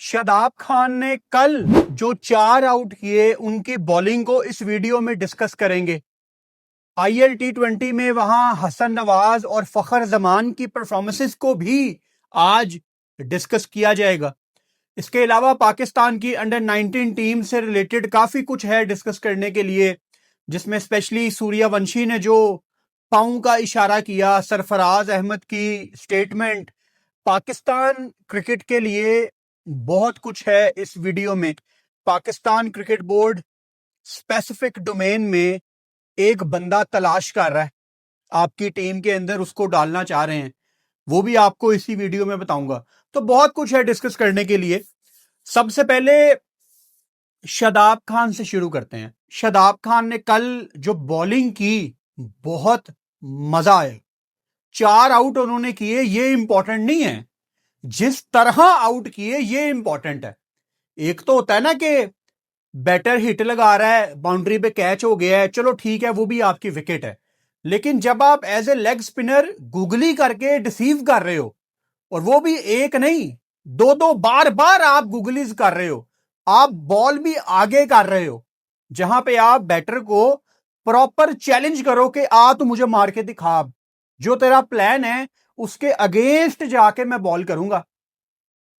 शादाब खान ने कल जो 4 आउट किए उनकी बॉलिंग को इस वीडियो में डिस्कस करेंगे। आईएल T20 में वहां हसन नवाज और फखर जमान की परफॉर्मेंसेस को भी आज डिस्कस किया जाएगा। इसके अलावा पाकिस्तान की अंडर 19 टीम से रिलेटेड काफी कुछ है डिस्कस करने के लिए, जिसमें स्पेशली सूर्यवंशी ने जो पाँव का इशारा किया, सरफराज अहमद की स्टेटमेंट, पाकिस्तान क्रिकेट के लिए बहुत कुछ है इस वीडियो में। Pakistan cricket board specific domain में एक बंदा तलाश कर रहा है, आपकी टीम के अंदर उसको डालना चाह रहे हैं, वो भी आपको इसी वीडियो में बताऊंगा। तो बहुत कुछ है डिस्कस करने के लिए। सबसे पहले शादाब खान से शुरू करते हैं। शादाब खान ने कल जो बॉलिंग की, बहुत मजा आया। 4 आउट उन्होंने किए, ये इंपॉर्टेंट नहीं है, जिस तरह आउट किए ये इंपॉर्टेंट है। एक तो होता है ना कि बैटर हिट लगा रहा है, बाउंड्री पे कैच हो गया है, चलो ठीक है, वो भी आपकी विकेट है। लेकिन जब आप as a leg spinner googly करके डिसीव कर रहे हो, और वो भी एक नहीं, दो बार बार आप गुगलीज कर रहे हो, आप बॉल भी आगे कर रहे हो, जहां पे आप बैटर को प्रॉपर चैलेंज करो कि आ तू मुझे मार के दिखा, जो तेरा प्लान है उसके अगेंस्ट जाके मैं बॉल करूंगा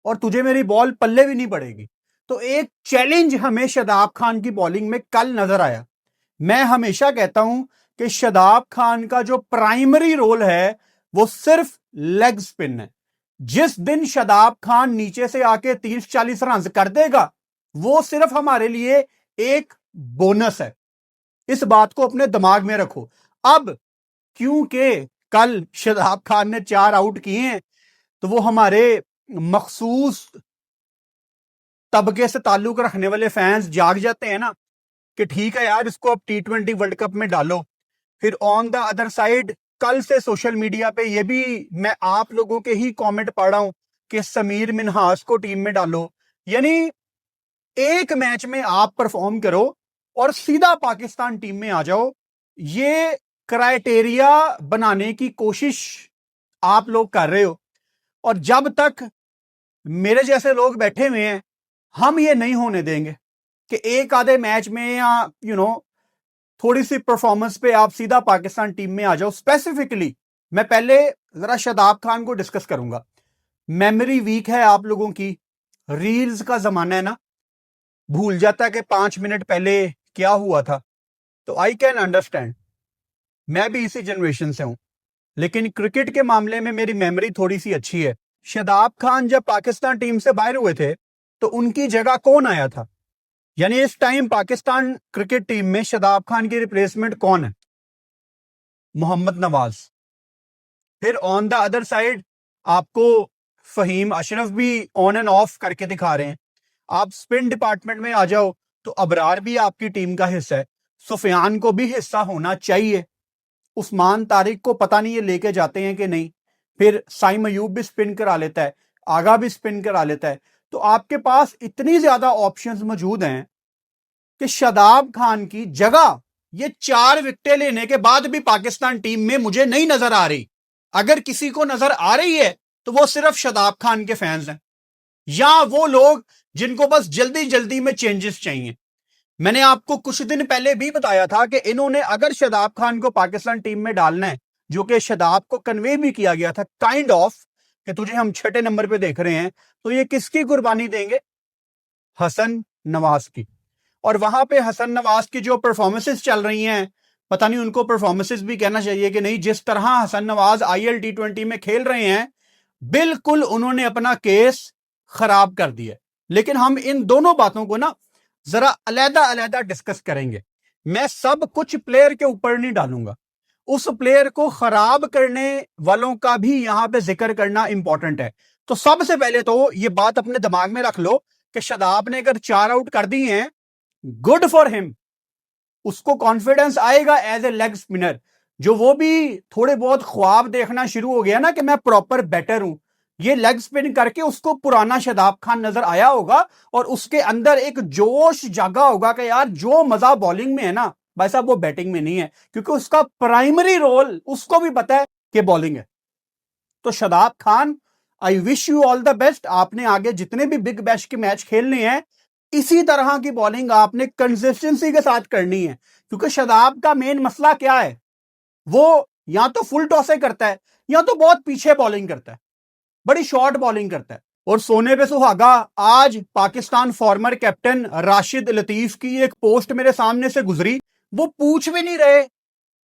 और तुझे मेरी बॉल पल्ले भी नहीं पड़ेगी। तो एक चैलेंज हमें शादाब खान की बॉलिंग में कल नजर आया। मैं हमेशा कहता हूं कि शादाब खान का जो प्राइमरी रोल है वो सिर्फ लेग स्पिन है। जिस दिन शादाब खान नीचे से आके 30-40 रन कर देगा, वो सिर्फ हमारे लिए एक बोनस है। इस बात को अपने दिमाग में रखो। अब क्योंकि कल शादाब खान ने 4 आउट किए हैं, तो वो हमारे मखसूस तबके से ताल्लुक रखने वाले फैंस जाग जाते हैं ना कि ठीक है यार, इसको अब T20 वर्ल्ड कप में डालो। फिर ऑन द अदर साइड कल से सोशल मीडिया पे ये भी मैं आप लोगों के ही कमेंट पढ़ रहा हूं कि समीर मिन्हास को टीम में डालो। यानी एक मैच में आप परफॉर्म करो और सीधा पाकिस्तान टीम में आ जाओ, ये क्राइटेरिया बनाने की कोशिश आप लोग कर रहे हो। और जब तक मेरे जैसे लोग बैठे हुए हैं, हम ये नहीं होने देंगे कि एक आधे मैच में या थोड़ी सी परफॉर्मेंस पे आप सीधा पाकिस्तान टीम में आ जाओ। स्पेसिफिकली मैं पहले जरा शादाब खान को डिस्कस करूंगा। मेमोरी वीक है आप लोगों की, रील्स का जमाना है ना, भूल जाता है कि 5 मिनट पहले क्या हुआ था। तो आई कैन अंडरस्टैंड, मैं भी इसी जनरेशन से हूं, लेकिन क्रिकेट के मामले में मेरी मेमोरी थोड़ी सी अच्छी है। शादाब खान जब पाकिस्तान टीम से बाहर हुए थे तो उनकी जगह कौन आया था? यानी इस टाइम पाकिस्तान क्रिकेट टीम में शादाब खान की रिप्लेसमेंट कौन है? मोहम्मद नवाज। फिर ऑन द अदर साइड आपको फहीम अशरफ भी ऑन एंड ऑफ करके दिखा रहे हैं। आप स्पिन डिपार्टमेंट में आ जाओ तो अबरार भी आपकी टीम का हिस्सा है, सुफियान को भी हिस्सा होना चाहिए। उस्मान तारिक को पता नहीं ये लेके जाते हैं कि नहीं। फिर साइम अयूब भी स्पिन करा लेता है, आगा भी स्पिन करा लेता है। तो आपके पास इतनी ज्यादा ऑप्शंस मौजूद हैं कि शादाब खान की जगह ये 4 विकेटें लेने के बाद भी पाकिस्तान टीम में मुझे नहीं नजर आ रही। अगर किसी को नजर आ रही है तो वो सिर्फ शादाब खान के फैंस हैं, या वो लोग जिनको बस जल्दी जल्दी में चेंजेस चाहिए। मैंने आपको कुछ दिन पहले भी बताया था कि इन्होंने अगर शादाब खान को पाकिस्तान टीम में डालना है, जो कि शादाब को कन्वे भी किया गया था काइंड ऑफ कि तुझे हम 6 नंबर पे देख रहे हैं, तो ये किसकी कुर्बानी देंगे? हसन नवाज की। और वहां पे हसन नवाज की जो परफॉर्मेंसेस चल रही हैं, पता नहीं उनको परफॉर्मेंसेस भी कहना चाहिए कि नहीं, जिस तरह हसन नवाज आईएल T20 में खेल रहे हैं, बिल्कुल उन्होंने अपना केस खराब कर दिया। लेकिन हम इन दोनों बातों को ना जरा अलहदा अलहदा डिस्कस करेंगे। मैं सब कुछ प्लेयर के ऊपर नहीं डालूंगा, उस प्लेयर को खराब करने वालों का भी यहां पे जिक्र करना इंपॉर्टेंट है। तो सबसे पहले तो ये बात अपने दिमाग में रख लो कि शादाब ने अगर 4 आउट कर दिए हैं, गुड फॉर हिम, उसको कॉन्फिडेंस आएगा एज ए लेग स्पिनर। जो वो भी थोड़े बहुत ख्वाब देखना शुरू हो गया ना कि मैं प्रॉपर बैटर हूं, ये लेग स्पिन करके उसको पुराना शादाब खान नजर आया होगा और उसके अंदर एक जोश जागा होगा कि यार जो मजा बॉलिंग में है ना भाई साहब, वो बैटिंग में नहीं है, क्योंकि उसका प्राइमरी रोल उसको भी पता है कि बॉलिंग है। तो Shadab Khan I wish you all the best. आपने आगे जितने भी बिग बैश के मैच खेलने हैं, इसी तरह की बॉलिंग आपने कंसिस्टेंसी के साथ करनी है, क्योंकि शादाब का मेन मसला क्या है, वो या तो फुल टॉसे करता है या तो बहुत पीछे बॉलिंग करता है, बड़ी शॉर्ट बॉलिंग करता है। और सोने पे सुहागा, आज पाकिस्तान फॉर्मर कैप्टन राशिद लतीफ की एक पोस्ट मेरे सामने से गुजरी। वो पूछ भी नहीं रहे,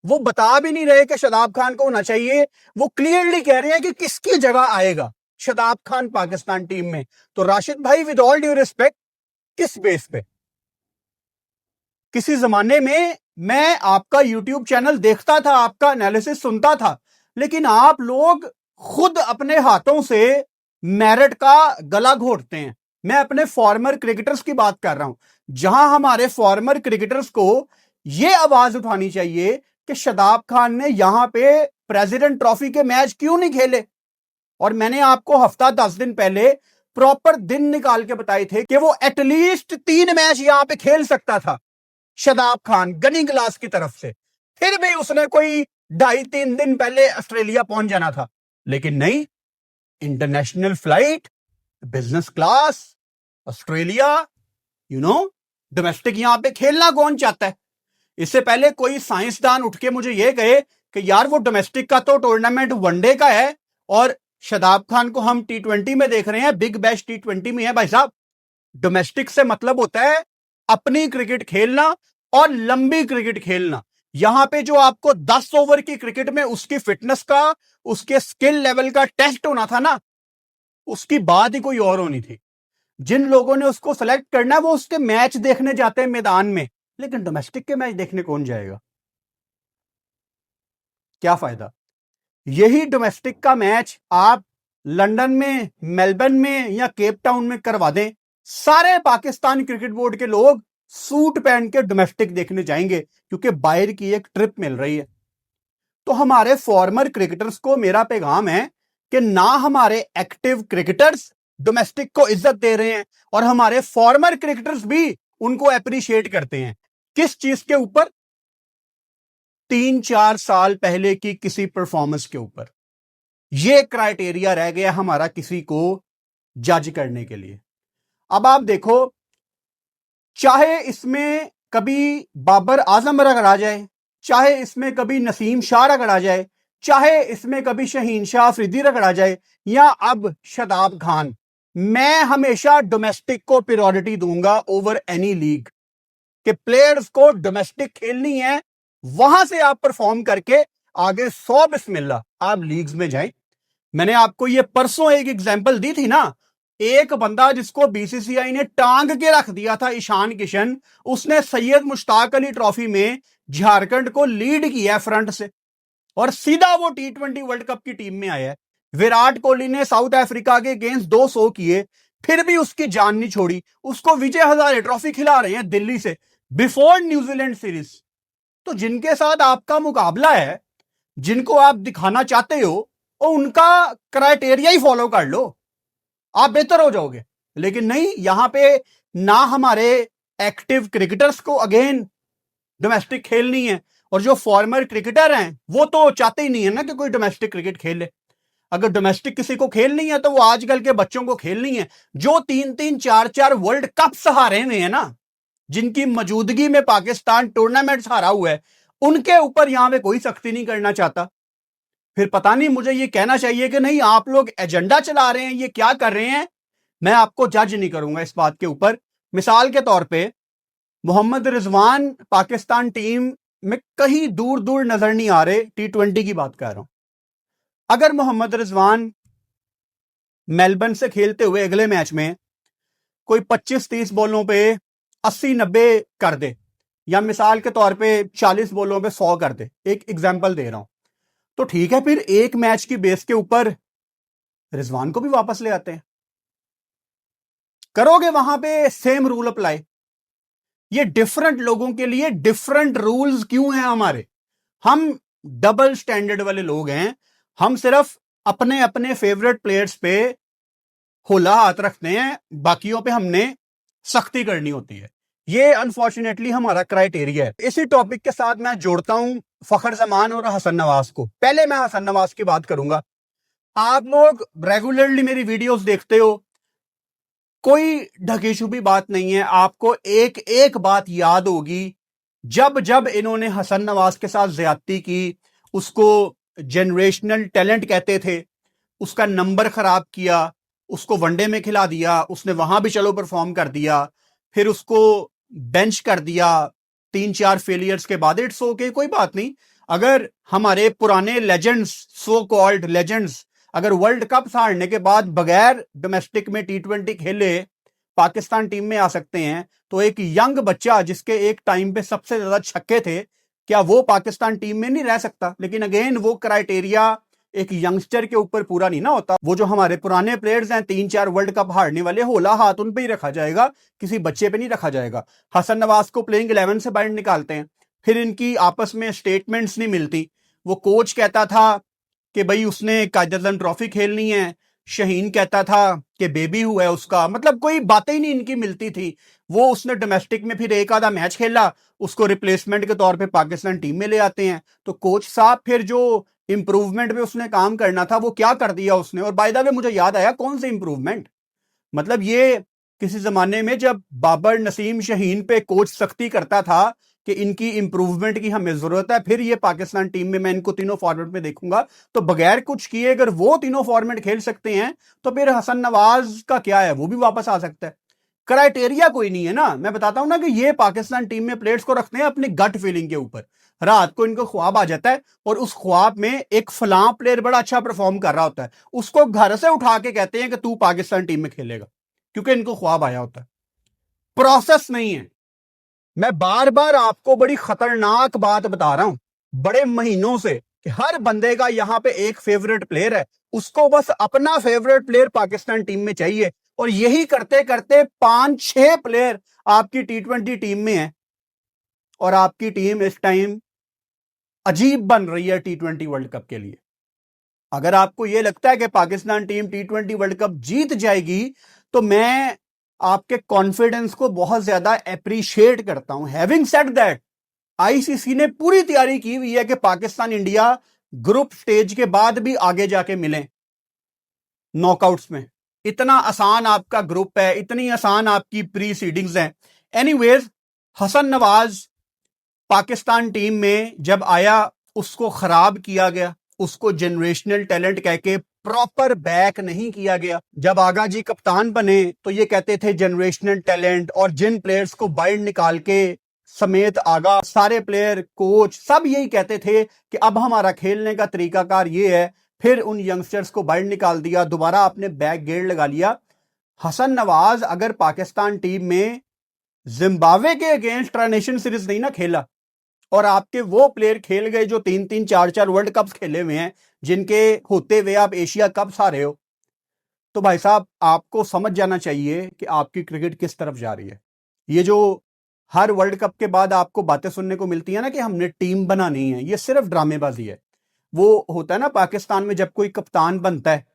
वो बता भी नहीं रहे कि शादाब खान को होना चाहिए, वो क्लियरली कह रहे हैं कि किसकी जगह आएगा शादाब खान पाकिस्तान टीम में। तो राशिद भाई, विद ऑल ड्यू रिस्पेक्ट, किस बेस पे? किसी जमाने में मैं आपका यूट्यूब चैनल देखता था, आपका एनालिसिस सुनता था, लेकिन आप लोग खुद अपने हाथों से मेरिट का गला घोटते हैं। मैं अपने फॉर्मर क्रिकेटर्स की बात कर रहा हूं, जहां हमारे फॉर्मर क्रिकेटर्स को यह आवाज उठानी चाहिए कि शादाब खान ने यहां पे प्रेसिडेंट ट्रॉफी के मैच क्यों नहीं खेले। और मैंने आपको हफ्ता 10 दिन पहले प्रॉपर दिन निकाल के बताए थे कि वो एटलीस्ट 3 मैच यहां पे खेल सकता था शादाब खान गनी ग्लास की तरफ से, फिर भी उसने कोई 2.5-3 दिन पहले ऑस्ट्रेलिया पहुंच जाना था। लेकिन नहीं, international flight, business class, Australia, domestic यहां पे खेलना कौन चाहता है? इससे पहले कोई साइंसदान उठ के मुझे यह कहे कि यार वो डोमेस्टिक का तो टूर्नामेंट वनडे का है और शादाब खान को हम T20 में देख रहे हैं, बिग बैश T20 में है। भाई साहब, डोमेस्टिक से मतलब होता है अपनी क्रिकेट खेलना और लंबी क्रिकेट खेलना। यहां पे जो आपको 10 ओवर की क्रिकेट में उसकी फिटनेस का, उसके स्किल लेवल का टेस्ट होना था ना, उसकी बात ही कोई और होनी थी। जिन लोगों ने उसको सेलेक्ट करना है वो उसके मैच देखने जाते हैं मैदान में, लेकिन डोमेस्टिक के मैच देखने कौन जाएगा? क्या फायदा? यही डोमेस्टिक का मैच आप लंदन में, मेलबर्न में या केप टाउन में करवा दें, सारे पाकिस्तान क्रिकेट बोर्ड के लोग सूट पहन के डोमेस्टिक देखने जाएंगे, क्योंकि बाहर की एक ट्रिप मिल रही है। तो हमारे फॉर्मर क्रिकेटर्स को मेरा पैगाम है कि ना हमारे एक्टिव क्रिकेटर्स डोमेस्टिक को इज्जत दे रहे हैं और हमारे फॉर्मर क्रिकेटर्स भी उनको अप्रिशिएट करते हैं। किस चीज के ऊपर? 3-4 साल पहले की किसी परफॉर्मेंस के ऊपर। यह क्राइटेरिया रह गया हमारा किसी को जज करने के लिए। अब आप देखो, चाहे इसमें कभी बाबर आजम रगड़ा जाए, चाहे इसमें कभी नसीम शाह रगड़ा जाए, चाहे इसमें कभी शहीन शाह अफरीदी रगड़ा जाए, या अब शादाब खान, मैं हमेशा डोमेस्टिक को प्रायोरिटी दूंगा ओवर एनी लीग। कि प्लेयर्स को डोमेस्टिक खेलनी है, वहां से आप परफॉर्म करके आगे 100 बिस्मिल्लाह आप लीग्स में जाएं। मैंने आपको ये परसों एक एग्जांपल दी थी ना, एक बंदा जिसको बीसीसीआई ने टांग के रख दिया था, ईशान किशन, उसने सैयद मुश्ताक अली ट्रॉफी में झारखंड को लीड किया फ्रंट से और सीधा वो T20 वर्ल्ड कप की टीम में आया है। विराट कोहली ने साउथ अफ्रीका के अगेंस्ट 200 किए, फिर भी उसकी जान नहीं छोड़ी। उसको विजय हजारे ट्रॉफी खिला रहे हैं दिल्ली से बिफोर न्यूजीलैंड सीरीज। तो जिनके साथ आपका मुकाबला है, जिनको आप दिखाना चाहते हो, और उनका क्राइटेरिया ही फॉलो कर लो, आप बेहतर हो जाओगे। लेकिन नहीं, यहां पे ना हमारे एक्टिव क्रिकेटर्स को अगेन डोमेस्टिक खेलनी है, और जो फॉर्मर क्रिकेटर हैं वो तो चाहते ही नहीं है ना कि कोई डोमेस्टिक क्रिकेट खेले। अगर डोमेस्टिक किसी को खेलनी है तो वो आजकल के बच्चों को खेलनी है, जो 3-3 4-4 वर्ल्ड कप हारे हुए हैं ना, जिनकी मौजूदगी में पाकिस्तान टूर्नामेंट्स हारा हुआ है, उनके ऊपर यहां पे कोई सख्ती नहीं करना चाहता। फिर पता नहीं मुझे ये कहना चाहिए कि नहीं आप लोग एजेंडा चला रहे हैं, ये क्या कर रहे हैं। मैं आपको जज नहीं करूंगा इस बात के ऊपर। मिसाल के तौर पे मोहम्मद रिजवान पाकिस्तान टीम में कहीं दूर दूर नजर नहीं आ रहे, T20 की बात कर रहा हूं। अगर मोहम्मद रिजवान मेलबर्न से खेलते हुए अगले मैच में कोई 25-30 बॉलों पे 80-90 कर दे, या मिसाल के तौर पे 40 बॉलों पे 100 कर दे, एक एग्जांपल दे रहा हूं, तो ठीक है, फिर एक मैच की बेस के ऊपर रिजवान को भी वापस ले आते हैं। करोगे वहां पे सेम रूल अप्लाई? ये डिफरेंट लोगों के लिए डिफरेंट रूल्स क्यों हैं हमारे? हम डबल स्टैंडर्ड वाले लोग हैं। हम सिर्फ अपने अपने फेवरेट प्लेयर्स पे होला हाथ रखते हैं, बाकियों पे हमने सख्ती करनी होती है। ये अनफॉर्चुनेटली हमारा क्राइटेरिया है। इसी टॉपिक के साथ मैं जोड़ता हूं फखर जमान और हसन नवाज को। पहले मैं हसन नवाज की बात करूंगा। आप लोग रेगुलरली मेरी वीडियोस देखते हो, कोई ढकेछुपी बात नहीं है, आपको एक एक बात याद होगी। जब जब इन्होंने हसन नवाज के साथ ज्यादती की, उसको जनरेशनल टैलेंट कहते थे, उसका नंबर खराब किया, उसको वनडे में खिला दिया, उसने वहां भी चलो परफॉर्म कर दिया, फिर उसको बेंच कर दिया 3-4 फेलियर्स के बाद। इट्स ओके, कोई बात नहीं। अगर हमारे पुराने लेजेंड्स, सो कॉल्ड लेजेंड्स, अगर वर्ल्ड कप हारने के बाद बगैर डोमेस्टिक में T20 खेले पाकिस्तान टीम में आ सकते हैं, तो एक यंग बच्चा जिसके एक टाइम पे सबसे ज्यादा छक्के थे, क्या वो पाकिस्तान टीम में नहीं रह सकता? लेकिन अगेन वो क्राइटेरिया एक यंगस्टर के ऊपर पूरा नहीं ना होता। वो जो हमारे पुराने प्लेयर्स हैं 3-4 वर्ल्ड कप हारने वाले, होला हाथ उन पे ही रखा जाएगा, किसी बच्चे पे नहीं रखा जाएगा। हसन नवाज को प्लेइंग 11 से बाहर निकालते हैं, फिर इनकी आपस में स्टेटमेंट्स नहीं मिलती। वो कोच कहता था कि भाई उसने कायदरजन ट्रॉफी खेलनी है, शहीन कहता था कि बेबी हुआ है उसका, मतलब कोई बातें ही नहीं इनकी मिलती थी। वो उसने डोमेस्टिक में फिर एक आधा मैच खेला, उसको रिप्लेसमेंट के तौर पे पाकिस्तान टीम में ले आते हैं। तो कोच साहब फिर जो इंप्रूवमेंट पे उसने काम करना था वो क्या कर दिया उसने। और बाय द वे मुझे याद आया, कौन से इंप्रूवमेंट, मतलब ये किसी जमाने में जब बाबर नसीम शहीन पे कोच सख्ती करता था कि इनकी इंप्रूवमेंट की हमें जरूरत है, फिर ये पाकिस्तान टीम में मैं इनको तीनों फॉर्मेट में देखूंगा, तो बगैर कुछ किए अगर वो तीनों फॉर्मेट खेल सकते हैं, तो फिर हसन नवाज का क्या है, वो भी वापस आ सकता है। क्राइटेरिया कोई नहीं है ना। मैं बताता हूं ना कि ये पाकिस्तान टीम में प्लेयर्स को रखते हैं अपनी गट फीलिंग के ऊपर। रात को इनको ख्वाब आ जाता है और उस ख्वाब में एक फलां प्लेयर बड़ा अच्छा परफॉर्म कर रहा होता है, उसको घर से उठा के कहते हैं कि तू पाकिस्तान टीम में खेलेगा, क्योंकि इनको ख्वाब आया होता है। प्रोसेस नहीं है। मैं बार बार आपको बड़ी खतरनाक बात बता रहा हूं बड़े महीनों से, कि हर बंदे का यहां पे एक फेवरेट प्लेयर है, उसको बस अपना फेवरेट प्लेयर पाकिस्तान टीम में चाहिए। और यही करते करते 5-6 प्लेयर आपकी T20 टीम में है, और आपकी टीम इस टाइम अजीब बन रही है T20 वर्ल्ड कप के लिए। अगर आपको यह लगता है कि Pakistan team T20 World Cup जीत जाएगी, तो मैं आपके कॉन्फिडेंस को बहुत ज्यादा अप्रिशिएट करता हूं। हैविंग सेड दैट, आईसीसी ने पूरी तैयारी की हुई है कि पाकिस्तान इंडिया ग्रुप स्टेज के बाद भी आगे जाके मिले नॉकआउट्स में। इतना आसान आपका ग्रुप है, इतनी आसान आपकी प्री सीडिंग्स हैं। एनीवेज, हसन नवाज पाकिस्तान टीम में जब आया, उसको खराब किया गया, उसको जनरेशनल टैलेंट कह के प्रॉपर बैक नहीं किया गया। जब आगा जी कप्तान बने तो ये कहते थे जनरेशनल टैलेंट, और जिन प्लेयर्स को बाहर निकाल के समेत आगा सारे प्लेयर, कोच सब यही कहते थे कि अब हमारा खेलने का तरीकाकार ये है। फिर उन यंगस्टर्स को बाहर निकाल दिया, दोबारा आपने बैक गेयर लगा लिया। हसन नवाज अगर पाकिस्तान टीम में जिम्बाब्वे के अगेंस्ट नेशन सीरीज नहीं ना खेला, और आपके वो प्लेयर खेल गए जो 3-3 4-4 वर्ल्ड कप खेले हुए हैं, जिनके होते हुए आप एशिया कप हारे हो, तो भाई साहब आपको समझ जाना चाहिए कि आपकी क्रिकेट किस तरफ जा रही है। ये जो हर वर्ल्ड कप के बाद आपको बातें सुनने को मिलती है ना कि हमने टीम बनानी है, ये सिर्फ ड्रामेबाजी है। वो होता है ना पाकिस्तान में जब कोई कप्तान बनता है,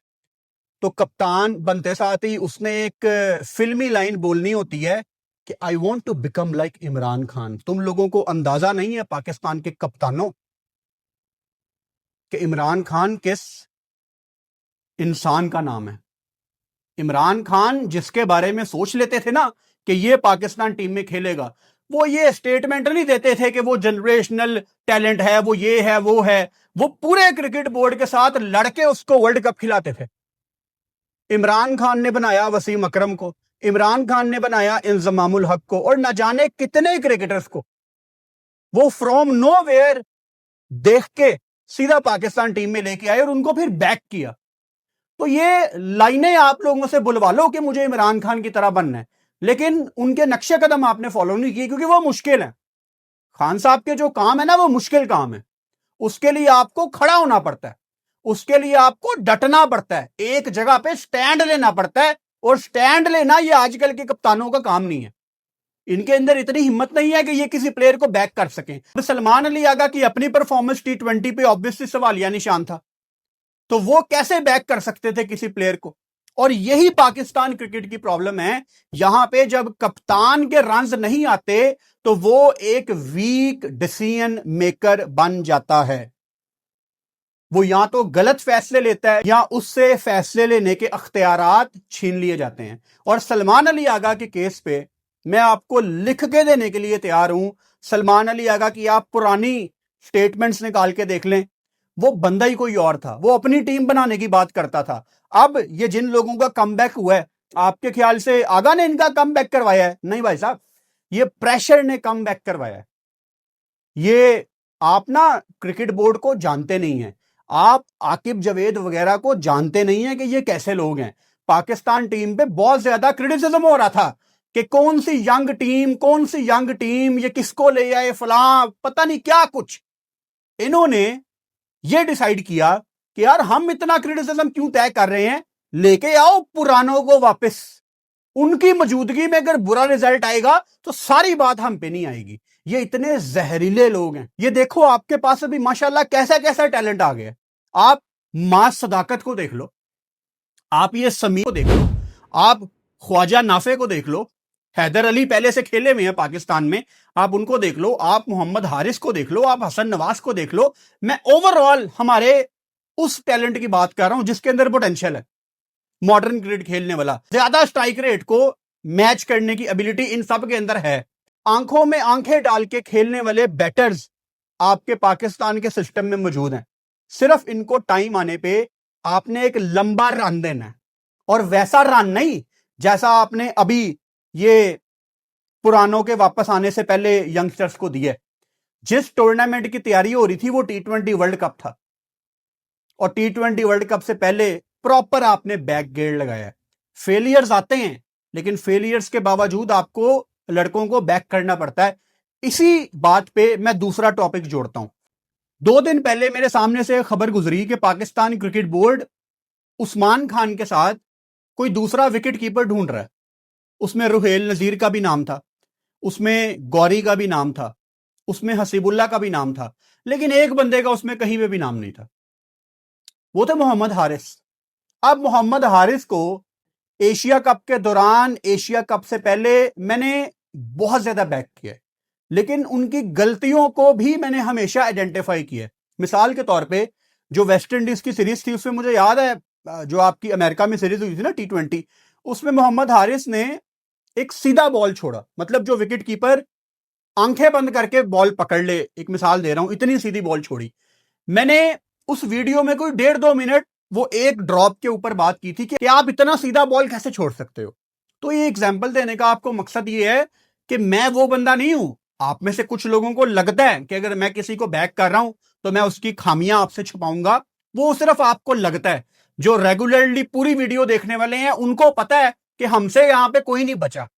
तो कप्तान बनते साथ ही उसने एक फिल्मी लाइन बोलनी होती है कि I want to become like Imran Khan. तुम लोगों को अंदाजा नहीं है पाकिस्तान के कप्तानों कि इमरान खान किस इंसान का नाम है। इमरान खान जिसके बारे में सोच लेते थे ना कि ये पाकिस्तान टीम में खेलेगा, वो ये स्टेटमेंट नहीं देते थे कि वो जनरेशनल टैलेंट है, वो ये है वो है। वो पूरे क्रिकेट बोर्ड के साथ लड़के उसको वर्ल्ड कप खिलाते थे। इमरान खान ने बनाया वसीम अकरम को, इमरान खान ने बनाया इंजमामुल हक को, और न जाने कितने क्रिकेटर्स को वो फ्रॉम नोवेयर देख के सीधा पाकिस्तान टीम में लेके आए और उनको फिर बैक किया। तो ये लाइनें आप लोगों से बुलवा लो कि मुझे इमरान खान की तरह बनना है, लेकिन उनके नक्शे कदम आपने फॉलो नहीं किए, क्योंकि वो मुश्किल है। खान साहब के जो काम है ना, वो मुश्किल काम है। उसके लिए आपको खड़ा होना पड़ता है, उसके लिए आपको डटना पड़ता है, एक जगह पे स्टैंड लेना पड़ता है। और स्टैंड लेना ये आजकल के कप्तानों का काम नहीं है। इनके अंदर इतनी हिम्मत नहीं है कि ये किसी प्लेयर को बैक कर सकें। सलमान अली आगा की अपनी परफॉर्मेंस T20 पे ऑब्वियसली सवालिया निशान था, तो वो कैसे बैक कर सकते थे किसी प्लेयर को। और यही पाकिस्तान क्रिकेट की प्रॉब्लम है। यहां पे जब कप्तान के रन्स नहीं आते, तो वो एक वीक डिसीजन मेकर बन जाता है। वो या तो गलत फैसले लेता है या उससे फैसले लेने के अख्तियारात छीन लिए जाते हैं। और सलमान अली आगा के केस पे मैं आपको लिख के देने के लिए तैयार हूं। सलमान अली आगा की आप पुरानी स्टेटमेंट्स निकाल के देख लें, वो बंदा ही कोई और था, वो अपनी टीम बनाने की बात करता था। अब ये जिन लोगों का कमबैक हुआ है, आपके ख्याल से आगा ने इनका कमबैक करवाया है? नहीं भाई साहब, ये प्रेशर ने कमबैक करवाया है। ये आप ना क्रिकेट बोर्ड को जानते नहीं हैं, आप आकिब जावेद वगैरह को जानते नहीं हैं कि ये कैसे लोग हैं। पाकिस्तान टीम पे बहुत ज्यादा क्रिटिसिज्म हो रहा था कि कौन सी यंग टीम, ये किसको ले आए, फलां पता नहीं क्या कुछ। इन्होंने ये डिसाइड किया कि यार हम इतना क्रिटिसिज्म क्यों तय कर रहे हैं, लेके आओ पुरानों को वापस। उनकी मौजूदगी में अगर बुरा रिजल्ट आएगा तो सारी बात हम पे नहीं आएगी। ये इतने जहरीले लोग हैं। ये देखो आपके पास अभी माशाल्लाह कैसा कैसा टैलेंट आ गया। आप मास सदाकत को देख लो, आप ये समीर को देख लो, आप ख्वाजा नाफे को देख लो, हैदर अली पहले से खेले हुए हैं पाकिस्तान में, आप उनको देख लो, आप मोहम्मद हारिस को देख लो, आप हसन नवाज को देख लो। मैं ओवरऑल हमारे उस टैलेंट की बात कर रहा हूं जिसके अंदर पोटेंशियल है, मॉडर्न क्रिकेट खेलने वाला, ज्यादा स्ट्राइक रेट को मैच करने की एबिलिटी इन सब के अंदर है। आंखों में आंखें डाल के खेलने वाले बैटर्स आपके पाकिस्तान के सिस्टम में मौजूद हैं। सिर्फ इनको टाइम आने पे आपने एक लंबा रन देना है, और वैसा रन नहीं जैसा आपने अभी ये पुरानों के वापस आने से पहले यंगस्टर्स को दिए। जिस टूर्नामेंट की तैयारी हो रही थी वो T20 वर्ल्ड कप था, और T20 वर्ल्ड कप से पहले प्रॉपर आपने बैक गेयर लगाया। फेलियर्स आते हैं, लेकिन फेलियर्स के बावजूद आपको लड़कों को बैक करना पड़ता है। इसी बात पे मैं दूसरा टॉपिक जोड़ता हूं। 2 दिन पहले मेरे सामने से खबर गुजरी कि पाकिस्तान क्रिकेट बोर्ड उस्मान खान के साथ कोई दूसरा विकेट कीपर ढूंढ रहा है। उसमें रुहेल नजीर का भी नाम था, उसमें गौरी का भी नाम था, उसमें हसीबुल्ला का भी नाम था, लेकिन एक बंदे का उसमें कहीं पे भी नाम नहीं था। वो थे मोहम्मद हारिस। अब मोहम्मद हारिस को एशिया कप के दौरान, एशिया कप से पहले मैंने बहुत ज्यादा बैक किया है, लेकिन उनकी गलतियों को भी मैंने हमेशा आइडेंटिफाई किया है। मिसाल के तौर पे जो वेस्ट इंडीज की सीरीज थी उसमें मुझे याद है, जो आपकी अमेरिका में सीरीज हुई थी ना T20, उसमें मोहम्मद हारिस ने एक सीधा बॉल छोड़ा, मतलब जो विकेट कीपर आंखें बंद करके बॉल पकड़ ले, एक मिसाल दे रहा हूं, इतनी सीधी बॉल छोड़ी। मैंने उस वीडियो में कोई 1.5-2 मिनट वो एक ड्रॉप के ऊपर बात की थी कि आप इतना सीधा बॉल कैसे छोड़ सकते हो। तो ये एग्जाम्पल देने का आपको मकसद ये है कि मैं वो बंदा नहीं हूं। आप में से कुछ लोगों को लगता है कि अगर मैं किसी को बैक कर रहा हूं तो मैं उसकी खामियां आपसे छुपाऊंगा। वो सिर्फ आपको लगता है। जो रेगुलरली पूरी वीडियो देखने वाले हैं उनको पता है कि हमसे यहां पे कोई नहीं बचा।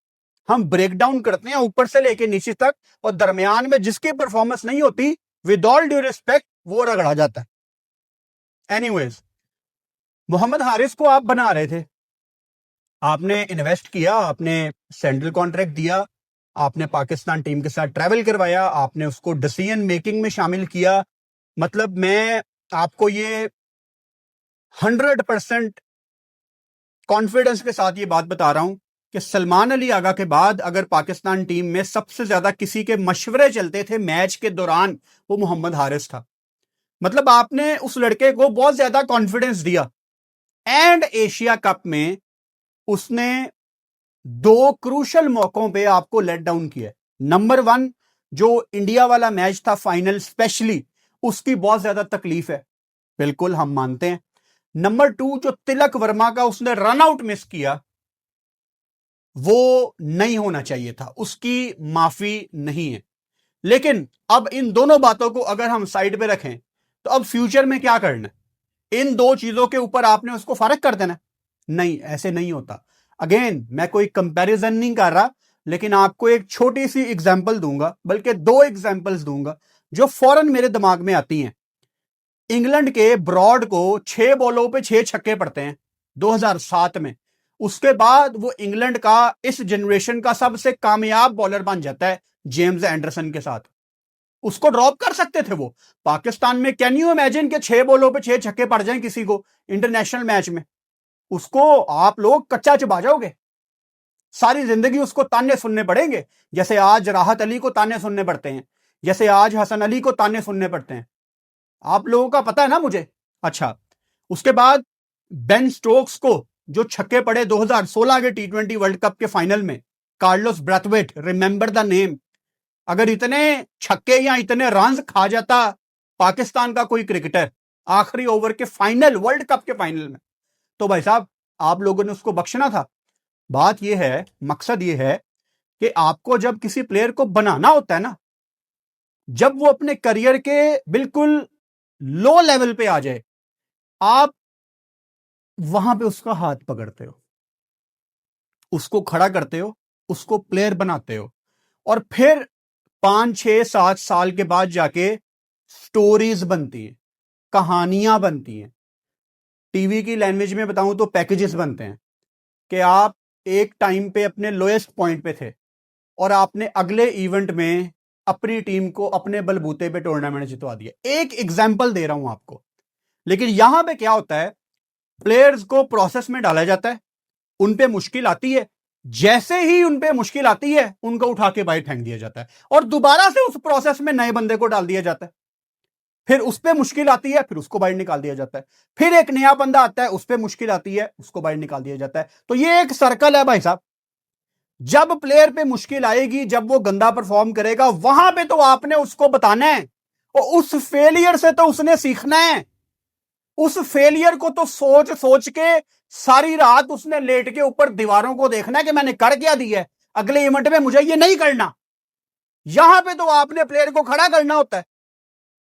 हम ब्रेक डाउन करते हैं ऊपर से लेके नीचे तक, और दरमियान में जिसकी परफॉर्मेंस नहीं होती, विद ऑल ड्यू रिस्पेक्ट, वो रगड़ा जाता है। एनीवेज, मोहम्मद हारिस को आप बना रहे थे, आपने इन्वेस्ट किया, आपने सेंट्रल कॉन्ट्रैक्ट दिया, आपने पाकिस्तान टीम के साथ ट्रैवल करवाया, आपने उसको डिसीजन मेकिंग में शामिल किया। मतलब मैं आपको ये 100% कॉन्फिडेंस के साथ ये बात बता रहा हूं कि सलमान अली आगा के बाद अगर पाकिस्तान टीम में सबसे ज्यादा किसी के मशवरे चलते थे मैच के दौरान, वो मोहम्मद हारिस था। मतलब आपने उस लड़के को बहुत ज्यादा कॉन्फिडेंस दिया, एंड एशिया कप में उसने 2 क्रूशल मौकों पे आपको लेट डाउन किया। नंबर 1, जो इंडिया वाला मैच था फाइनल, स्पेशली उसकी बहुत ज्यादा तकलीफ है, बिल्कुल हम मानते हैं। नंबर 2, जो तिलक वर्मा का उसने रन आउट मिस किया, वो नहीं होना चाहिए था, उसकी माफी नहीं है। लेकिन अब इन दोनों बातों को अगर हम साइड पे रखें तो अब फ्यूचर में क्या करना है? इन 2 चीजों के ऊपर आपने उसको फर्क कर देना? नहीं, ऐसे नहीं होता। अगेन, मैं कोई कंपैरिजन नहीं कर रहा, लेकिन आपको एक छोटी सी एग्जांपल दूंगा, बल्कि 2 एग्जांपल्स दूंगा जो फौरन मेरे दिमाग में आती हैं। इंग्लैंड के ब्रॉड को 6 बॉलों पे 6 छक्के पड़ते हैं 2007 में। उसके बाद वो इंग्लैंड का इस जनरेशन का सबसे कामयाब बॉलर बन जाता है जेम्स एंडरसन के साथ। उसको ड्रॉप कर सकते थे वो पाकिस्तान में। कैन यू इमेजिन कि 6 बॉलों पे 6 छक्के पड़ जाएं किसी को इंटरनेशनल मैच में? उसको आप लोग कच्चा चबा जाओगे, सारी जिंदगी उसको ताने सुनने पड़ेंगे, जैसे आज राहत अली को ताने सुनने पड़ते हैं, जैसे आज हसन अली को ताने सुनने पड़ते हैं। आप लोगों का पता है ना मुझे अच्छा, उसके बाद बेन स्टोक्स को जो छक्के पड़े 2016 के T20 वर्ल्ड कप के फाइनल में, Carlos Brathwaite, remember the name, अगर इतने छक्के या इतने रन खा जाता पाकिस्तान का कोई क्रिकेटर आखिरी ओवर के फाइनल, वर्ल्ड कप के फाइनल में, तो भाई साहब आप लोगों ने उसको बख्शना था। बात यह है, मकसद यह है कि आपको जब किसी प्लेयर को बनाना होता है ना, जब वो अपने करियर के बिल्कुल लो लेवल पे आ जाए, आप वहां पे उसका हाथ पकड़ते हो, उसको खड़ा करते हो, उसको प्लेयर बनाते हो, और फिर 5 6 7 साल के बाद जाके स्टोरीज बनती हैं, कहानियां बनती हैं। टीवी की लैंग्वेज में बताऊं तो पैकेजेस बनते हैं कि आप एक टाइम पे अपने लोएस्ट पॉइंट पे थे और आपने अगले इवेंट में अपनी टीम को अपने बलबूते पे टूर्नामेंट जितवा दिया। एक एग्जांपल दे रहा हूं आपको। लेकिन यहां पे क्या होता है, प्लेयर्स को प्रोसेस में डाला जाता है, उन पे मुश्किल आती है, जैसे ही उन पे मुश्किल आती है उनको उठा के बाहर फेंक दिया जाता है और दोबारा से उस प्रोसेस में नए बंदे को डाल दिया जाता है। फिर उस पे मुश्किल आती है, फिर उसको बाहर निकाल दिया जाता है, फिर एक नया बंदा आता है, उस पे मुश्किल आती है, उसको बाहर निकाल दिया जाता है। तो ये एक सर्कल है भाई साहब। जब प्लेयर पे मुश्किल आएगी, जब वो गंदा परफॉर्म करेगा, वहां पे तो आपने उसको बताना है और उस फेलियर से तो उसने सीखना है। उस फेलियर को तो सोच सोच के सारी रात उसने लेट के ऊपर दीवारों को देखना है कि मैंने कर क्या दिया है, अगले इवेंट में मुझे ये नहीं करना। यहां पे तो आपने प्लेयर को खड़ा करना होता है,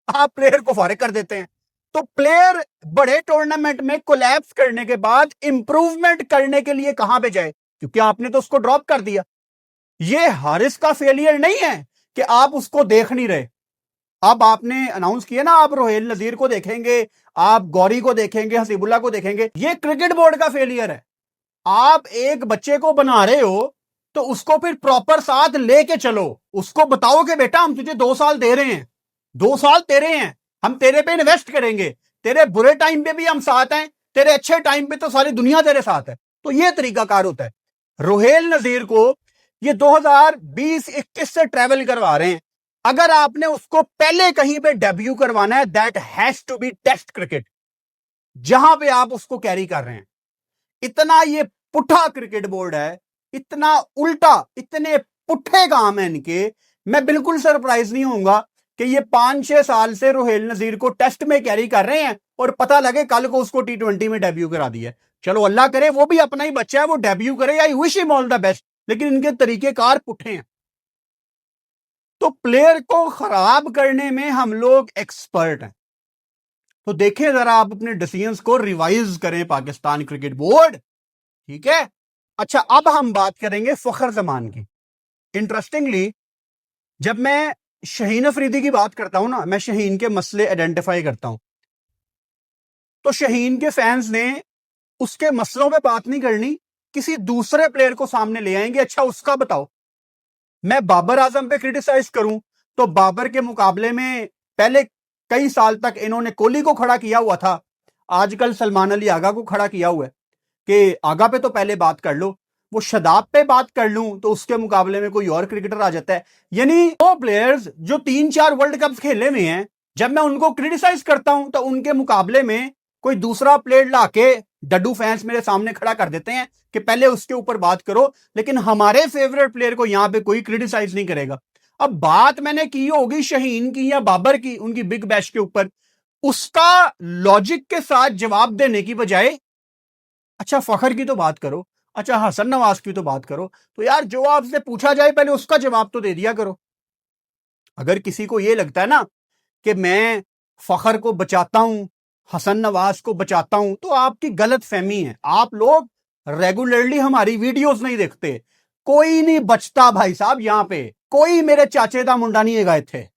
आप प्लेयर को फारिग कर देते हैं। तो प्लेयर बड़े टूर्नामेंट में कोलैप्स करने के बाद इंप्रूवमेंट करने के लिए कहां पे जाए, क्योंकि आपने तो उसको ड्रॉप कर दिया। ये हारिस का फेलियर नहीं है कि आप उसको देख नहीं रहे। अब आपने अनाउंस किया ना, आप रोहेल नजीर को देखेंगे, आप गौरी को देखेंगे, हसीबुल्ला को देखेंगे, ये क्रिकेट बोर्ड का फेलियर है। आप एक बच्चे को बना रहे हो तो उसको फिर प्रॉपर साथ लेके चलो, उसको बताओ कि बेटा हम तुझे 2 साल दे रहे हैं, 2 साल तेरे हैं, हम तेरे पे इन्वेस्ट करेंगे, तेरे बुरे टाइम पे भी हम साथ हैं, तेरे अच्छे टाइम पे तो सारी दुनिया तेरे साथ है। तो ये तरीकाकार होता है। रोहेल नजीर को ये 2020-21 से ट्रेवल करवा रहे हैं। अगर आपने उसको पहले कहीं पे डेब्यू करवाना है, that has to be test cricket, जहां पे आप उसको कैरी कर रहे हैं। इतना ये पुट्ठा क्रिकेट बोर्ड है, इतना उल्टा, इतने पुट्ठे काम है इनके। मैं बिल्कुल सरप्राइज नहीं होऊंगा कि ये 5 6 साल से रोहेल नजीर को टेस्ट में कैरी कर रहे हैं और पता लगे कल को उसको T20 में डेब्यू करा दिया। चलो अल्लाह करे, वो भी अपना ही बच्चा है, वो डेब्यू करे, I wish him all the best, लेकिन इनके तरीकेकार पुट्ठे हैं। तो प्लेयर को खराब करने में हम लोग एक्सपर्ट हैं। तो देखें जरा, आप अपने डिसीजंस को रिवाइज करें, पाकिस्तान क्रिकेट बोर्ड, ठीक है। अच्छा, अब हम बात करेंगे फखर जमान की। इंटरेस्टिंगली, जब मैं शहीन अफरीदी की बात करता हूं ना, मैं शहीन के मसले आइडेंटिफाई करता हूं, तो शहीन के फैंस ने उसके मसलों पे बात नहीं करनी, किसी दूसरे प्लेयर को सामने ले आएंगे, अच्छा उसका बताओ। मैं बाबर आजम पे क्रिटिसाइज करूं तो बाबर के मुकाबले में पहले कई साल तक इन्होंने कोहली को खड़ा किया हुआ था, आजकल सलमान अली आगा को खड़ा किया हुआ है कि आगा पे तो पहले बात कर लो। वो शदाब पे बात कर लूं तो उसके मुकाबले में कोई और क्रिकेटर आ जाता है। यानी वो प्लेयर्स जो 3 4 वर्ल्ड कप खेले हुए हैं, जब मैं उनको क्रिटिसाइज करता हूं तो उनके मुकाबले में कोई दूसरा प्लेयर लाके डड्डू फैंस मेरे सामने खड़ा कर देते हैं कि पहले उसके ऊपर बात करो, लेकिन हमारे फेवरेट प्लेयर को यहां पे कोई क्रिटिसाइज नहीं करेगा। अब बात मैंने की होगी शहीन की या बाबर की, उनकी बिग बैश के ऊपर, उसका लॉजिक के साथ जवाब देने की बजाय अच्छा फखर की तो बात करो, अच्छा हसन नवाज की तो बात करो, तो यार जो आपसे पूछा जाए पहले उसका जवाब तो दे दिया करो। अगर किसी को यह लगता है ना कि मैं फखर को बचाता हूं, हसन नवाज को बचाता हूं, तो आपकी गलत फहमी है। आप लोग रेगुलरली हमारी वीडियोस नहीं देखते। कोई नहीं बचता भाई साहब, यहां पे कोई मेरे चाचे का मुंडा नहीं गए थे।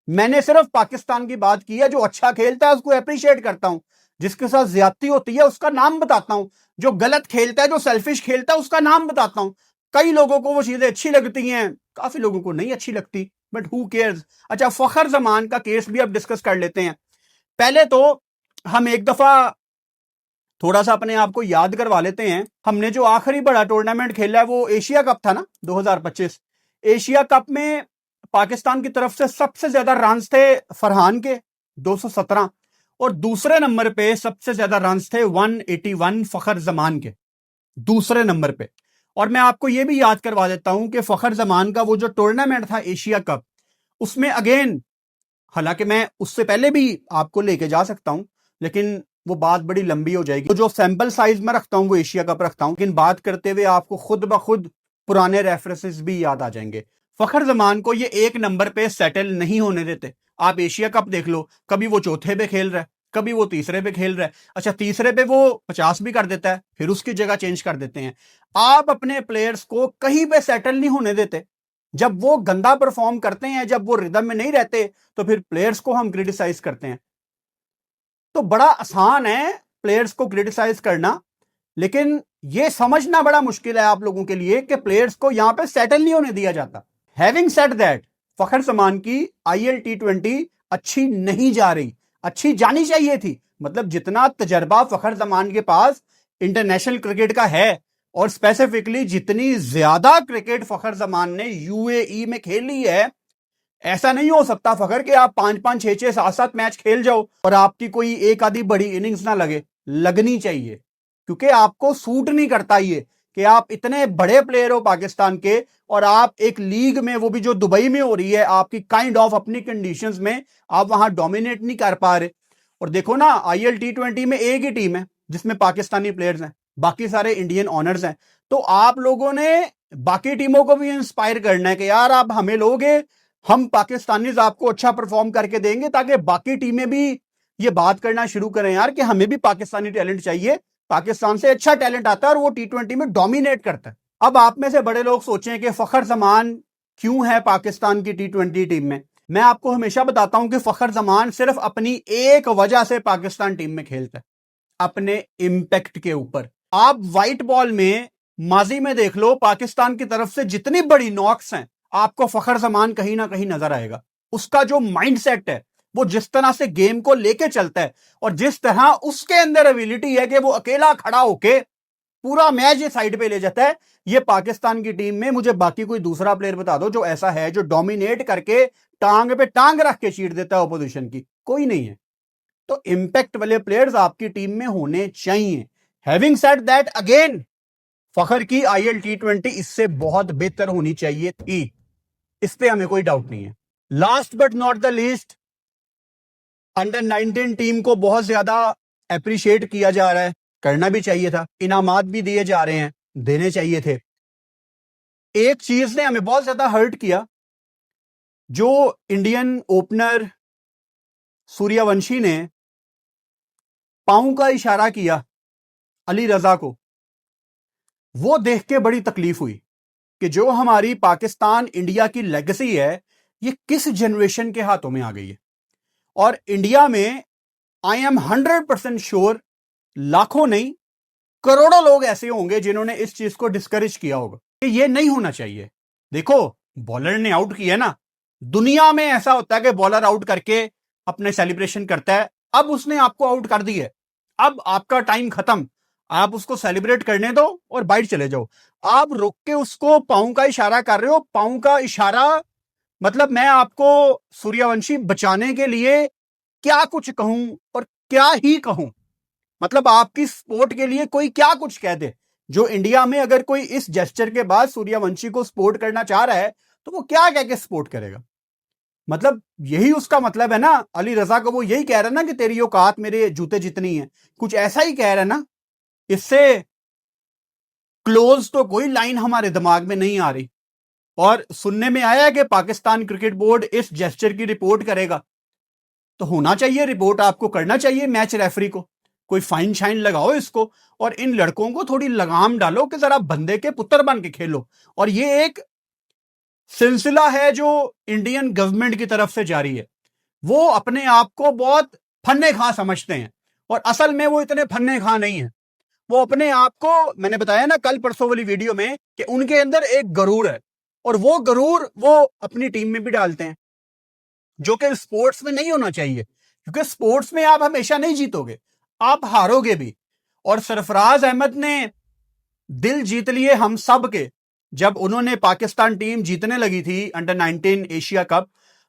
मैंने सिर्फ पाकिस्तान की बात की है, जो अच्छा खेलता है उसको अप्रिशिएट करता हूं, जिसके साथ ज्यादती होती है उसका नाम बताता हूं, जो गलत खेलता है, जो सेल्फिश खेलता है उसका नाम बताता हूं। कई लोगों को वो चीजें अच्छी लगती हैं, काफी लोगों को नहीं अच्छी लगती, बट हु केयर्स। अच्छा, फखर जमान का केस भी अब डिस्कस कर लेते हैं। पहले तो हम एक दफा थोड़ा सा अपने आप को याद करवा लेते हैं, हमने जो आखिरी बड़ा टूर्नामेंट खेला है वो एशिया कप था ना, 2025। एशिया कप में पाकिस्तान की तरफ से सबसे ज्यादा रन थे फरहान के, 217, और दूसरे नंबर पे सबसे ज्यादा रन्स थे 181 फखर जमान के, दूसरे नंबर पे। और मैं आपको यह भी याद करवा देता हूं कि फखर जमान का वो जो टूर्नामेंट था एशिया कप, उसमें अगेन, हालांकि मैं उससे पहले भी आपको लेके जा सकता हूं, लेकिन वो बात बड़ी लंबी हो जाएगी। तो जो सैंपल साइज में रखता हूं वो एशिया कप रखता हूं, लेकिन बात करते हुए आपको खुद ब खुद पुराने रेफरेंसेस भी याद आ जाएंगे। फखर जमान को ये एक नंबर पे सेटल नहीं होने देते। आप एशिया कप देख लो, कभी वो चौथे पे खेल रहा है, कभी वो तीसरे पे खेल रहा है। अच्छा, तीसरे पे वो 50 भी कर देता है, फिर उसकी जगह चेंज कर देते हैं। आप अपने प्लेयर्स को कहीं पे सेटल नहीं होने देते। जब वो गंदा परफॉर्म करते हैं, जब वो रिदम में नहीं रहते, तो फिर प्लेयर्स को हम क्रिटिसाइज करते हैं। तो बड़ा आसान है प्लेयर्स को क्रिटिसाइज करना, लेकिन यह समझना बड़ा मुश्किल है आप लोगों के लिए कि प्लेयर्स को यहां पे सेटल नहीं होने दिया जाता। हैविंग सेड दैट, फखर जमान की IL T20 अच्छी नहीं जा रही, अच्छी जानी चाहिए थी। मतलब जितना तजर्बा फखर जमान के पास इंटरनेशनल क्रिकेट का है, और स्पेसिफिकली जितनी ज्यादा क्रिकेट फखर जमान ने UAE में खेली है, ऐसा नहीं हो सकता फखर कि आप 5-5, 6-6, 7-7 मैच खेल जाओ और आपकी कोई एक आधी बड़ी इनिंग्स ना लगे। लगनी चाहिए, क्योंकि आपको सूट नहीं करता ये कि आप इतने बड़े प्लेयर हो पाकिस्तान के, और आप एक लीग में, वो भी जो दुबई में हो रही है, आपकी काइंड ऑफ अपनी कंडीशंस में, आप वहां डोमिनेट नहीं कर पा रहे। और देखो ना, IL T20 में एक ही टीम है जिसमें पाकिस्तानी प्लेयर्स हैं, बाकी सारे इंडियन ऑनर्स हैं। तो आप लोगों ने बाकी टीमों को भी इंस्पायर करना है कि यार आप हमें लोगे, हम पाकिस्तानीज आपको अच्छा परफॉर्म करके देंगे, ताकि बाकी टीमें भी ये बात करना शुरू करें यार कि हमें भी पाकिस्तानी टैलेंट चाहिए, पाकिस्तान से अच्छा टैलेंट आता है और वो T20 में डोमिनेट करता है। अब आप में से बड़े लोग सोचें कि फखर जमान क्यों है पाकिस्तान की T20 टीम में। मैं आपको हमेशा बताता हूं कि फखर जमान सिर्फ अपनी एक वजह से पाकिस्तान टीम में खेलता है, अपने इंपैक्ट के ऊपर। आप व्हाइट बॉल में माजी में देख लो, पाकिस्तान की तरफ से जितनी बड़ी नॉक्स हैं, आपको फखर जमान कहीं ना कहीं नजर आएगा। उसका जो माइंडसेट है, वो जिस तरह से गेम को लेके चलता है, और जिस तरह उसके अंदर एबिलिटी है कि वो अकेला खड़ा होके पूरा मैच ये साइड पे ले जाता है, ये पाकिस्तान की टीम में मुझे बाकी कोई दूसरा प्लेयर बता दो जो ऐसा है, जो डोमिनेट करके टांग पे टांग रख के चीट देता है ऑपोजिशन की। कोई नहीं है। तो इंपैक्ट वाले प्लेयर्स आपकी टीम में होने चाहिए। हैविंग सेड दैट, अगेन फखर की IL T20 इससे बहुत बेहतर होनी चाहिए थी, इस पे हमें कोई डाउट नहीं है। Last but not the least, under 19 team को बहुत ज्यादा अप्रिशिएट किया जा रहा है, करना भी चाहिए था, इनामात भी दिए जा रहे हैं, देने चाहिए थे। एक चीज ने हमें बहुत ज्यादा हर्ट किया, जो इंडियन ओपनर सूर्यवंशी ने पांव का इशारा किया अली रजा को, वो देख के बड़ी तकलीफ हुई कि जो हमारी पाकिस्तान इंडिया की लेगेसी है, ये किस जनरेशन के हाथों में आ गई है। और इंडिया में आई एम 100% श्योर लाखों नहीं, करोड़ों लोग ऐसे होंगे जिन्होंने इस चीज को डिस्करेज किया होगा कि ये नहीं होना चाहिए। देखो, बॉलर ने आउट किया ना, दुनिया में ऐसा होता है कि बॉलर आउट करके अपने सेलिब्रेशन करता है। अब उसने आपको आउट कर दी है, अब आपका टाइम खत्म, आप उसको सेलिब्रेट करने दो और बाइट चले जाओ। आप रुक के उसको पांव का इशारा कर रहे हो। पांव का इशारा मतलब मैं आपको सूर्यवंशी बचाने के लिए क्या कुछ कहूं और क्या ही कहूं। मतलब आपकी स्पोर्ट के लिए कोई क्या कुछ कह दे, जो इंडिया में अगर कोई इस जेस्चर के बाद सूर्यवंशी को सपोर्ट करना चाह रहा है, तो वो क्या कह के सपोर्ट करेगा। मतलब यही उसका मतलब है ना। अली रजा को वो यही कह रहा है ना कि तेरी औकात मेरे जूते जितनी है, कुछ ऐसा ही कह रहा है ना। इससे क्लोज तो कोई लाइन हमारे दिमाग में नहीं आ रही। और सुनने में आया है कि पाकिस्तान क्रिकेट बोर्ड इस जेस्चर की रिपोर्ट करेगा, तो होना चाहिए रिपोर्ट, आपको करना चाहिए मैच रेफरी को, कोई फाइन शाइन लगाओ इसको, और इन लड़कों को थोड़ी लगाम डालो कि जरा बंदे के पुत्र बन के खेलो। और ये एक सिलसिला है जो इंडियन गवर्नमेंट की तरफ से जारी है। वो अपने आप को बहुत फन्ने खां समझते हैं, और असल में वो इतने फन्ने खां नहीं है। वो अपने आप को, मैंने बताया ना कल परसों वाली वीडियो में, कि उनके अंदर एक गरूर है, और वो गरूर वो अपनी टीम में भी डालते हैं, जो कि स्पोर्ट्स में नहीं होना चाहिए। क्योंकि स्पोर्ट्स में आप हमेशा नहीं जीतोगे, आप हारोगे भी। और सरफराज अहमद ने दिल जीत लिए हम सब के। जब उन्होंने पाकिस्तान टीम जीतने लगी थी अंडर 19 एशिया कप,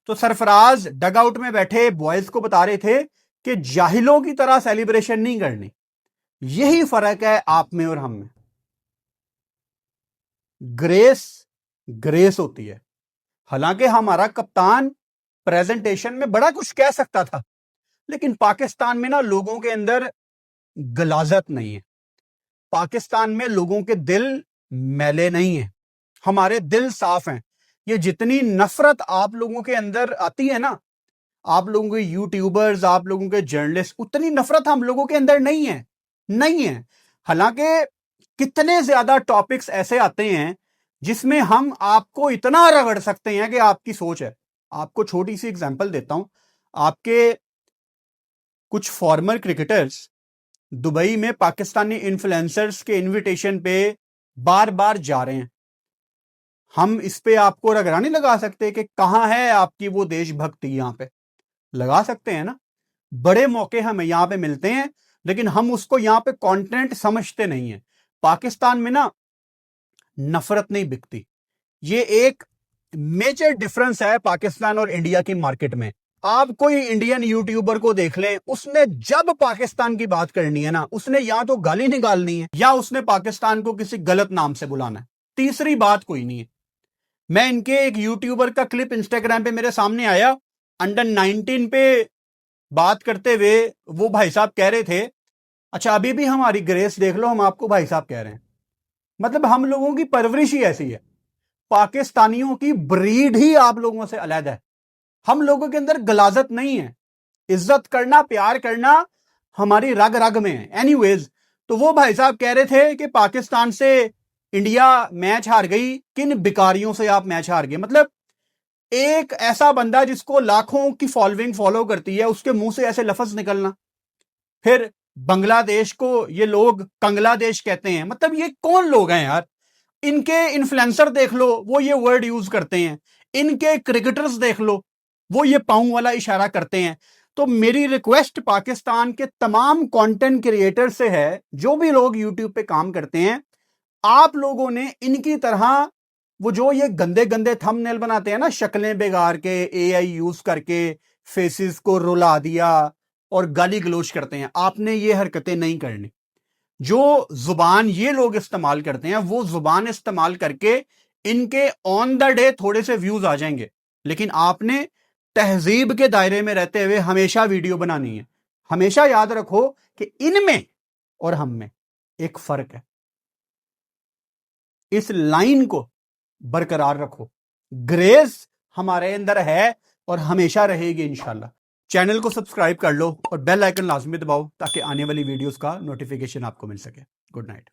तो सरफराज डगआउट में बैठे बॉयज को बता रहे थे कि जाहिलों की तरह सेलिब्रेशन नहीं करनी। यही फर्क है आप में और हम में। ग्रेस ग्रेस होती है। हालांकि हमारा कप्तान प्रेजेंटेशन में बड़ा कुछ कह सकता था, लेकिन पाकिस्तान में ना लोगों के अंदर गलाजत नहीं है। पाकिस्तान में लोगों के दिल मैले नहीं है, हमारे दिल साफ हैं। ये जितनी नफरत आप लोगों के अंदर आती है ना, आप लोगों के यूट्यूबर्स, आप लोगों के जर्नलिस्ट, उतनी नफरत हम लोगों के अंदर नहीं है, नहीं है। हालांकि कितने ज्यादा टॉपिक्स ऐसे आते हैं जिसमें हम आपको इतना रगड़ सकते हैं कि आपकी सोच है। आपको छोटी सी एग्जांपल देता हूं। आपके कुछ फॉर्मर क्रिकेटर्स दुबई में पाकिस्तानी इन्फ्लुएंसर्स के इनविटेशन पे बार बार जा रहे हैं। हम इस पे आपको रगड़ा नहीं लगा सकते कि कहां है आपकी वो देशभक्ति। यहां पे लगा सकते हैं ना, बड़े मौके हमें यहां पे मिलते हैं, लेकिन हम उसको यहां पे कंटेंट समझते नहीं है। पाकिस्तान में ना नफरत नहीं बिकती। ये एक मेजर डिफरेंस है पाकिस्तान और इंडिया की मार्केट में। आप कोई इंडियन यूट्यूबर को देख लें, उसने जब पाकिस्तान की बात करनी है ना, उसने या तो गाली निकालनी है या उसने पाकिस्तान को किसी गलत नाम से बुलाना है। तीसरी बात कोई नहीं है। मैं इनके एक यूट्यूबर का क्लिप इंस्टाग्राम पे मेरे सामने आया, अंडर 19 पे बात करते हुए वो भाई साहब कह रहे थे, अच्छा अभी भी हमारी ग्रेस देख लो, हम आपको भाई साहब कह रहे हैं। मतलब हम लोगों की परवरिश ही ऐसी है। पाकिस्तानियों की ब्रीड ही आप लोगों से अलग है। हम लोगों के अंदर गलाजत नहीं है। इज्जत करना, प्यार करना हमारी रग रग में है। एनीवेज, तो वो भाई साहब कह रहे थे कि पाकिस्तान से इंडिया मैच हार गई, किन बिकारियों से आप मैच हार गए। मतलब एक ऐसा बंदा जिसको लाखों की फॉलोइंग फॉलो करती है, उसके मुंह से ऐसे लफ्ज निकलना। फिर बांग्लादेश को ये लोग कंगलादेश कहते हैं। मतलब ये कौन लोग हैं यार। इनके इन्फ्लुएंसर देख लो, वो ये वर्ड यूज करते हैं। इनके क्रिकेटर्स देख लो, वो ये पांव वाला इशारा करते हैं। तो मेरी रिक्वेस्ट पाकिस्तान के तमाम कंटेंट क्रिएटर से है, जो भी लोग यूट्यूब पे काम करते हैं, आप लोगों ने इनकी तरह वो जो ये गंदे गंदे थंबनेल बनाते हैं ना, शक्लें बेगार के, एआई यूज करके फेसेस को रुला दिया और गाली गलोच करते हैं, आपने ये हरकतें नहीं करनी। जो जुबान ये लोग इस्तेमाल करते हैं, वो जुबान इस्तेमाल करके इनके ऑन द डे थोड़े से व्यूज आ जाएंगे, लेकिन आपने तहजीब के दायरे में रहते हुए हमेशा वीडियो बनानी है। हमेशा याद रखो कि इनमें और हम में एक फर्क है। इस लाइन को बरकरार रखो। ग्रेस हमारे अंदर है और हमेशा रहेगी इंशाल्लाह। चैनल को सब्सक्राइब कर लो और बेल आइकन लाजमी दबाओ ताकि आने वाली वीडियोस का नोटिफिकेशन आपको मिल सके। Good night.